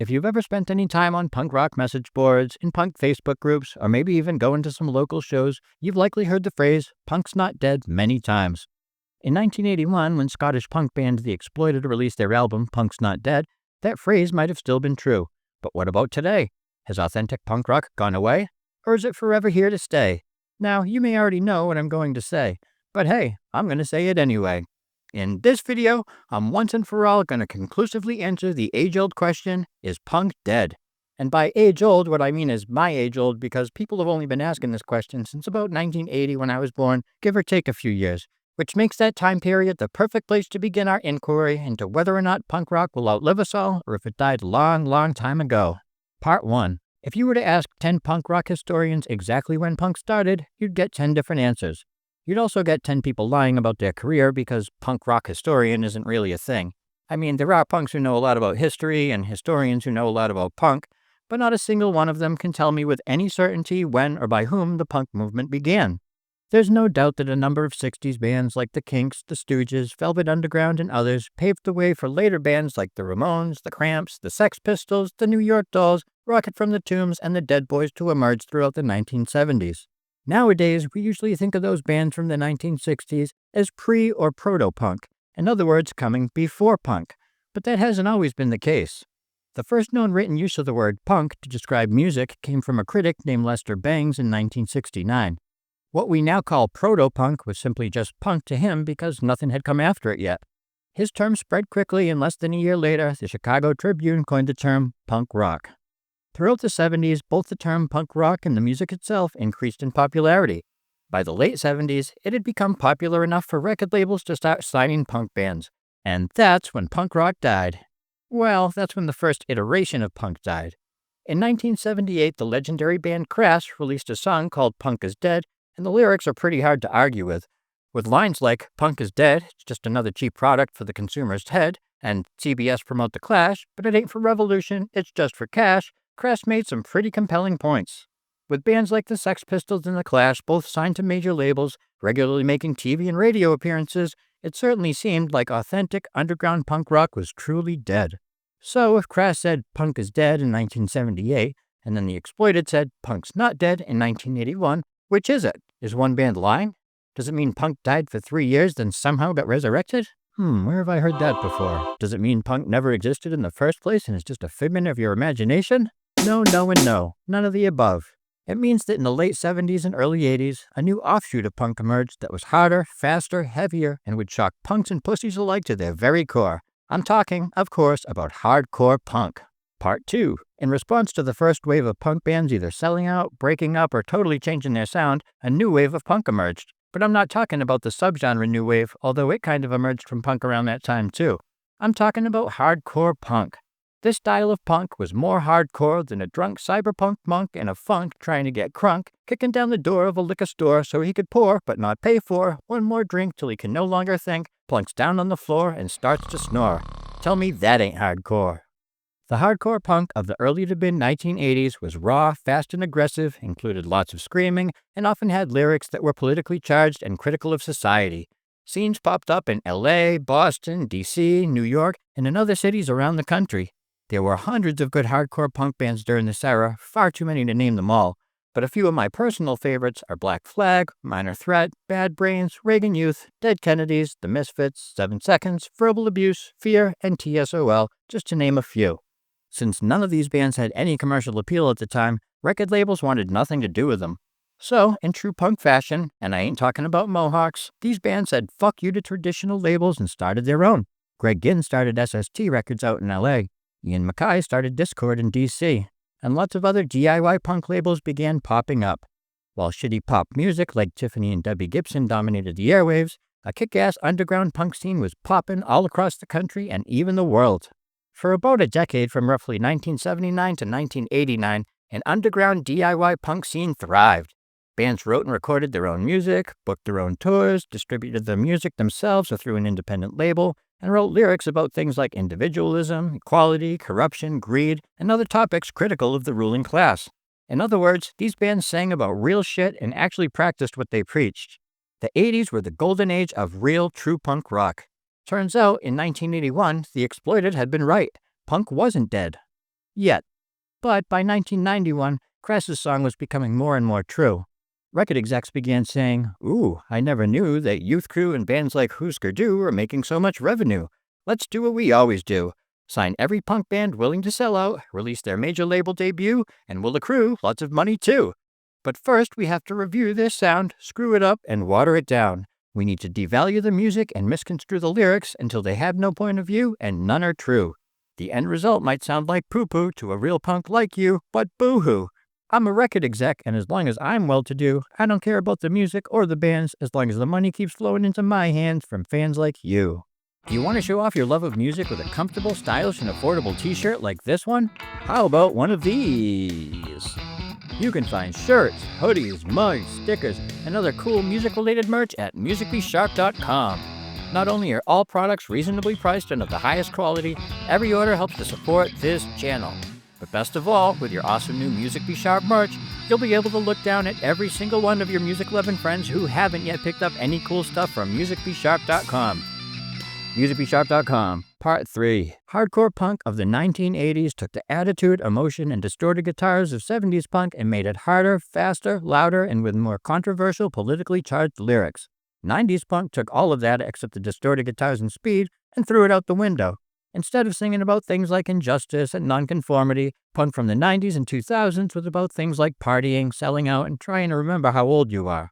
If you've ever spent any time on punk rock message boards, in punk Facebook groups, or maybe even going to some local shows, you've likely heard the phrase, "punk's not dead," many times. In 1981, when Scottish punk band The Exploited released their album, Punk's Not Dead, that phrase might have still been true. But what about today? Has authentic punk rock gone away? Or is it forever here to stay? Now, you may already know what I'm going to say, but hey, I'm going to say it anyway. In this video, I'm once and for all going to conclusively answer the age-old question, is punk dead? And by age-old, what I mean is my age-old, because people have only been asking this question since about 1980 when I was born, give or take a few years, which makes that time period the perfect place to begin our inquiry into whether or not punk rock will outlive us all, or if it died long, long time ago. Part 1. If you were to ask 10 punk rock historians exactly when punk started, you'd get 10 different answers. You'd also get 10 people lying about their career because punk rock historian isn't really a thing. I mean, there are punks who know a lot about history and historians who know a lot about punk, but not a single one of them can tell me with any certainty when or by whom the punk movement began. There's no doubt that a number of 60s bands like the Kinks, the Stooges, Velvet Underground, and others paved the way for later bands like the Ramones, the Cramps, the Sex Pistols, the New York Dolls, Rocket from the Tombs, and the Dead Boys to emerge throughout the 1970s. Nowadays, we usually think of those bands from the 1960s as pre- or proto-punk, in other words, coming before punk, but that hasn't always been the case. The first known written use of the word punk to describe music came from a critic named Lester Bangs in 1969. What we now call proto-punk was simply just punk to him because nothing had come after it yet. His term spread quickly, and less than a year later, the Chicago Tribune coined the term punk rock. Throughout the 70s, both the term punk rock and the music itself increased in popularity. By the late 70s, it had become popular enough for record labels to start signing punk bands. And that's when punk rock died. Well, that's when the first iteration of punk died. In 1978, the legendary band Crash released a song called Punk is Dead, and the lyrics are pretty hard to argue with lines like, "Punk is dead, it's just another cheap product for the consumer's head," and "CBS promote the Clash, but it ain't for revolution, it's just for cash." Crash made some pretty compelling points. With bands like the Sex Pistols and the Clash both signed to major labels, regularly making TV and radio appearances, it certainly seemed like authentic underground punk rock was truly dead. So if Crash said punk is dead in 1978, and then The Exploited said punk's not dead in 1981, which is it? Is one band lying? Does it mean punk died for 3 years, then somehow got resurrected? Where have I heard that before? Does it mean punk never existed in the first place and is just a figment of your imagination? No, no, and no. None of the above. It means that in the late 70s and early 80s, a new offshoot of punk emerged that was harder, faster, heavier, and would shock punks and pussies alike to their very core. I'm talking, of course, about hardcore punk. Part 2. In response to the first wave of punk bands either selling out, breaking up, or totally changing their sound, a new wave of punk emerged. But I'm not talking about the subgenre new wave, although it kind of emerged from punk around that time too. I'm talking about hardcore punk. This style of punk was more hardcore than a drunk cyberpunk monk in a funk trying to get crunk, kicking down the door of a liquor store so he could pour, but not pay for, one more drink till he can no longer think, plunks down on the floor, and starts to snore. Tell me that ain't hardcore. The hardcore punk of the early to mid-1980s was raw, fast, and aggressive, included lots of screaming, and often had lyrics that were politically charged and critical of society. Scenes popped up in LA, Boston, DC, New York, and in other cities around the country. There were hundreds of good hardcore punk bands during this era, far too many to name them all, but a few of my personal favorites are Black Flag, Minor Threat, Bad Brains, Reagan Youth, Dead Kennedys, The Misfits, 7 Seconds, Verbal Abuse, Fear, and TSOL, just to name a few. Since none of these bands had any commercial appeal at the time, record labels wanted nothing to do with them. So, in true punk fashion, and I ain't talking about Mohawks, these bands said fuck you to traditional labels and started their own. Greg Ginn started SST Records out in LA. Ian MacKaye started Discord in DC, and lots of other DIY punk labels began popping up. While shitty pop music like Tiffany and Debbie Gibson dominated the airwaves, a kick-ass underground punk scene was popping all across the country and even the world. For about a decade from roughly 1979 to 1989, an underground DIY punk scene thrived. Bands wrote and recorded their own music, booked their own tours, distributed their music themselves or through an independent label, and wrote lyrics about things like individualism, equality, corruption, greed, and other topics critical of the ruling class. In other words, these bands sang about real shit and actually practiced what they preached. The 80s were the golden age of real, true punk rock. Turns out, in 1981, The Exploited had been right. Punk wasn't dead. Yet. But by 1991, Crass's song was becoming more and more true. Record execs began saying, "Ooh, I never knew that Youth Crew and bands like Husker Du were making so much revenue. Let's do what we always do. Sign every punk band willing to sell out, release their major label debut, and we'll accrue lots of money too. But first, we have to review their sound, screw it up, and water it down. We need to devalue the music and misconstrue the lyrics until they have no point of view and none are true. The end result might sound like poo-poo to a real punk like you, but boo-hoo. I'm a record exec, and as long as I'm well-to-do, I don't care about the music or the bands as long as the money keeps flowing into my hands from fans like you." Do you want to show off your love of music with a comfortable, stylish, and affordable t-shirt like this one? How about one of these? You can find shirts, hoodies, mugs, stickers, and other cool music-related merch at MusicBSharp.com. Not only are all products reasonably priced and of the highest quality, every order helps to support this channel. But best of all, with your awesome new MusicBSharp merch, you'll be able to look down at every single one of your music-loving friends who haven't yet picked up any cool stuff from MusicBSharp.com. MusicBSharp.com, Part 3. Hardcore punk of the 1980s took the attitude, emotion, and distorted guitars of 70s punk and made it harder, faster, louder, and with more controversial, politically charged lyrics. 90s punk took all of that except the distorted guitars and speed and threw it out the window. Instead of singing about things like injustice and nonconformity, punk from the 90s and 2000s was about things like partying, selling out, and trying to remember how old you are.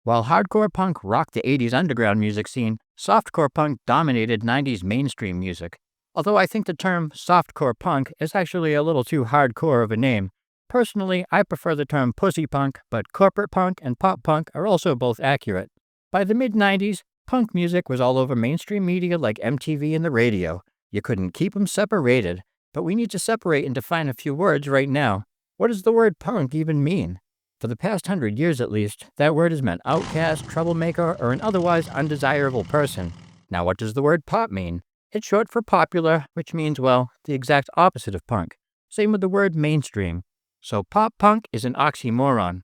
While hardcore punk rocked the 80s underground music scene, softcore punk dominated 90s mainstream music. Although I think the term softcore punk is actually a little too hardcore of a name. Personally, I prefer the term pussy punk, but corporate punk and pop punk are also both accurate. By the mid-90s, punk music was all over mainstream media like MTV and the radio. You couldn't keep them separated, but we need to separate and define a few words right now. What does the word punk even mean? For the past 100 years at least, that word has meant outcast, troublemaker, or an otherwise undesirable person. Now what does the word pop mean? It's short for popular, which means, well, the exact opposite of punk. Same with the word mainstream. So pop punk is an oxymoron.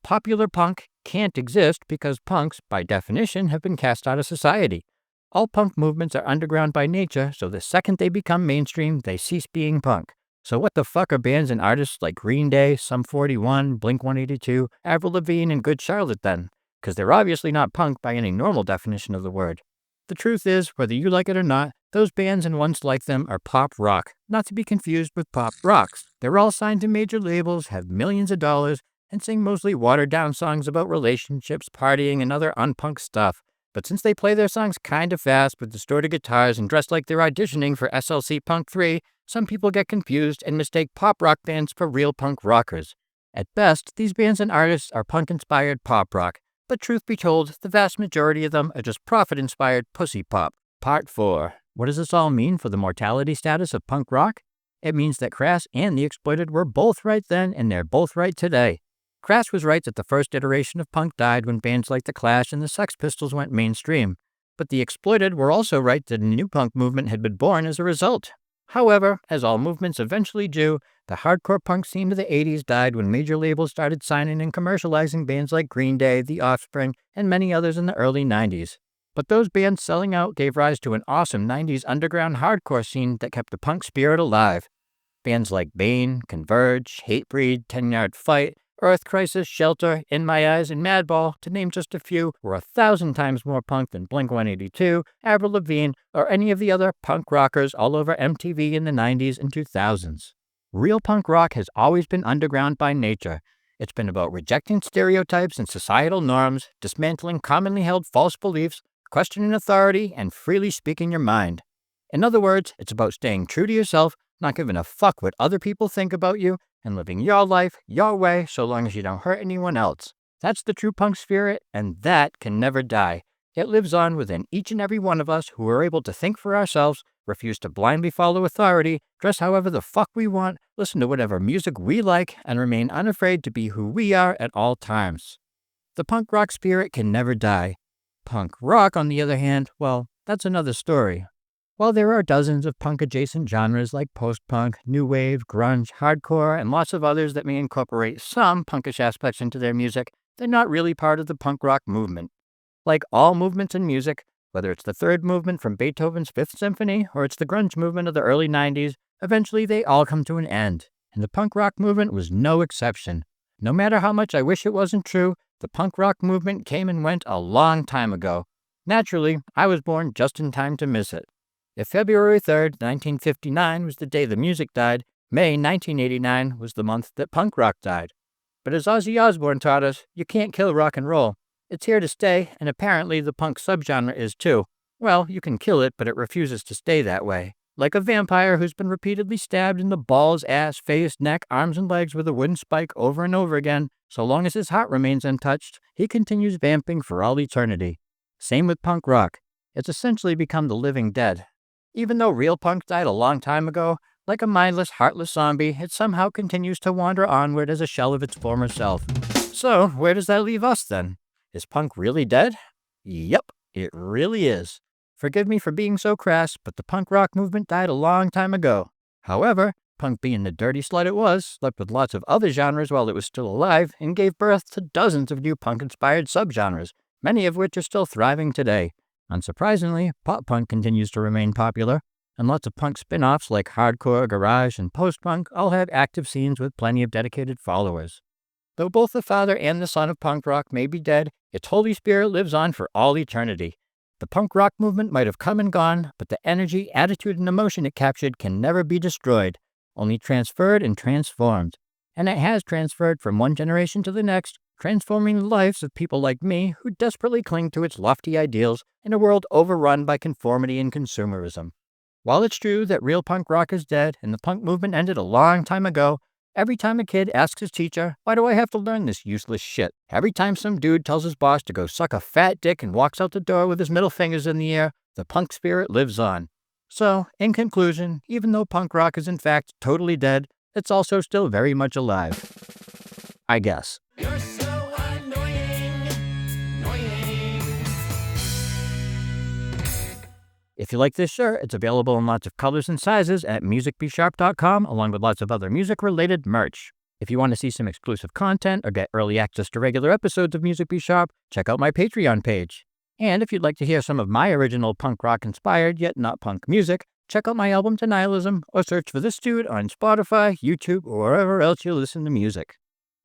Popular punk can't exist because punks, by definition, have been cast out of society. All punk movements are underground by nature, so the second they become mainstream, they cease being punk. So what the fuck are bands and artists like Green Day, Sum 41, Blink-182, Avril Lavigne, and Good Charlotte then? Because they're obviously not punk by any normal definition of the word. The truth is, whether you like it or not, those bands and ones like them are pop rock, not to be confused with pop rocks. They're all signed to major labels, have millions of dollars, and sing mostly watered-down songs about relationships, partying, and other unpunk stuff. But since they play their songs kinda fast with distorted guitars and dress like they're auditioning for SLC Punk 3, some people get confused and mistake pop rock bands for real punk rockers. At best, these bands and artists are punk-inspired pop rock, but truth be told, the vast majority of them are just profit-inspired pussy pop. Part 4. What does this all mean for the mortality status of punk rock? It means that Crass and The Exploited were both right then and they're both right today. Crass was right that the first iteration of punk died when bands like The Clash and the Sex Pistols went mainstream. But The Exploited were also right that a new punk movement had been born as a result. However, as all movements eventually do, the hardcore punk scene of the 80s died when major labels started signing and commercializing bands like Green Day, The Offspring, and many others in the early 90s. But those bands selling out gave rise to an awesome 90s underground hardcore scene that kept the punk spirit alive. Bands like Bane, Converge, Hatebreed, 10 Yard Fight, Earth Crisis, Shelter, In My Eyes, and Madball, to name just a few, were 1,000 times more punk than Blink-182, Avril Lavigne, or any of the other punk rockers all over MTV in the 90s and 2000s. Real punk rock has always been underground by nature. It's been about rejecting stereotypes and societal norms, dismantling commonly held false beliefs, questioning authority, and freely speaking your mind. In other words, it's about staying true to yourself, not giving a fuck what other people think about you, and living your life, your way, so long as you don't hurt anyone else. That's the true punk spirit, and that can never die. It lives on within each and every one of us who are able to think for ourselves, refuse to blindly follow authority, dress however the fuck we want, listen to whatever music we like, and remain unafraid to be who we are at all times. The punk rock spirit can never die. Punk rock, on the other hand, well, that's another story. While there are dozens of punk-adjacent genres like post-punk, new wave, grunge, hardcore, and lots of others that may incorporate some punkish aspects into their music, they're not really part of the punk rock movement. Like all movements in music, whether it's the third movement from Beethoven's Fifth Symphony or it's the grunge movement of the early 90s, eventually they all come to an end, and the punk rock movement was no exception. No matter how much I wish it wasn't true, the punk rock movement came and went a long time ago. Naturally, I was born just in time to miss it. If February 3rd, 1959 was the day the music died, May 1989 was the month that punk rock died. But as Ozzy Osbourne taught us, you can't kill rock and roll. It's here to stay, and apparently the punk subgenre is too. Well, you can kill it, but it refuses to stay that way. Like a vampire who's been repeatedly stabbed in the balls, ass, face, neck, arms, and legs with a wooden spike over and over again, so long as his heart remains untouched, he continues vamping for all eternity. Same with punk rock. It's essentially become the living dead. Even though real punk died a long time ago, like a mindless, heartless zombie, it somehow continues to wander onward as a shell of its former self. So, where does that leave us then? Is punk really dead? Yep, it really is. Forgive me for being so crass, but the punk rock movement died a long time ago. However, punk being the dirty slut it was, slept with lots of other genres while it was still alive, and gave birth to dozens of new punk-inspired subgenres, many of which are still thriving today. Unsurprisingly, pop punk continues to remain popular, and lots of punk spin-offs like hardcore, garage, and post-punk all have active scenes with plenty of dedicated followers. Though both the father and the son of punk rock may be dead, its Holy Spirit lives on for all eternity. The punk rock movement might have come and gone, but the energy, attitude, and emotion it captured can never be destroyed, only transferred and transformed. And it has transferred from one generation to the next, transforming the lives of people like me who desperately cling to its lofty ideals in a world overrun by conformity and consumerism. While it's true that real punk rock is dead and the punk movement ended a long time ago, every time a kid asks his teacher, "Why do I have to learn this useless shit?" Every time some dude tells his boss to go suck a fat dick and walks out the door with his middle fingers in the air, the punk spirit lives on. So, in conclusion, even though punk rock is in fact totally dead, it's also still very much alive. I guess. You're so annoying. If you like this shirt, it's available in lots of colors and sizes at MusicBSharp.com, along with lots of other music-related merch. If you want to see some exclusive content or get early access to regular episodes of MusicBSharp, check out my Patreon page. And if you'd like to hear some of my original punk rock-inspired yet not punk music, check out my album To Nihilism or search for this dude on Spotify, YouTube, or wherever else you listen to music.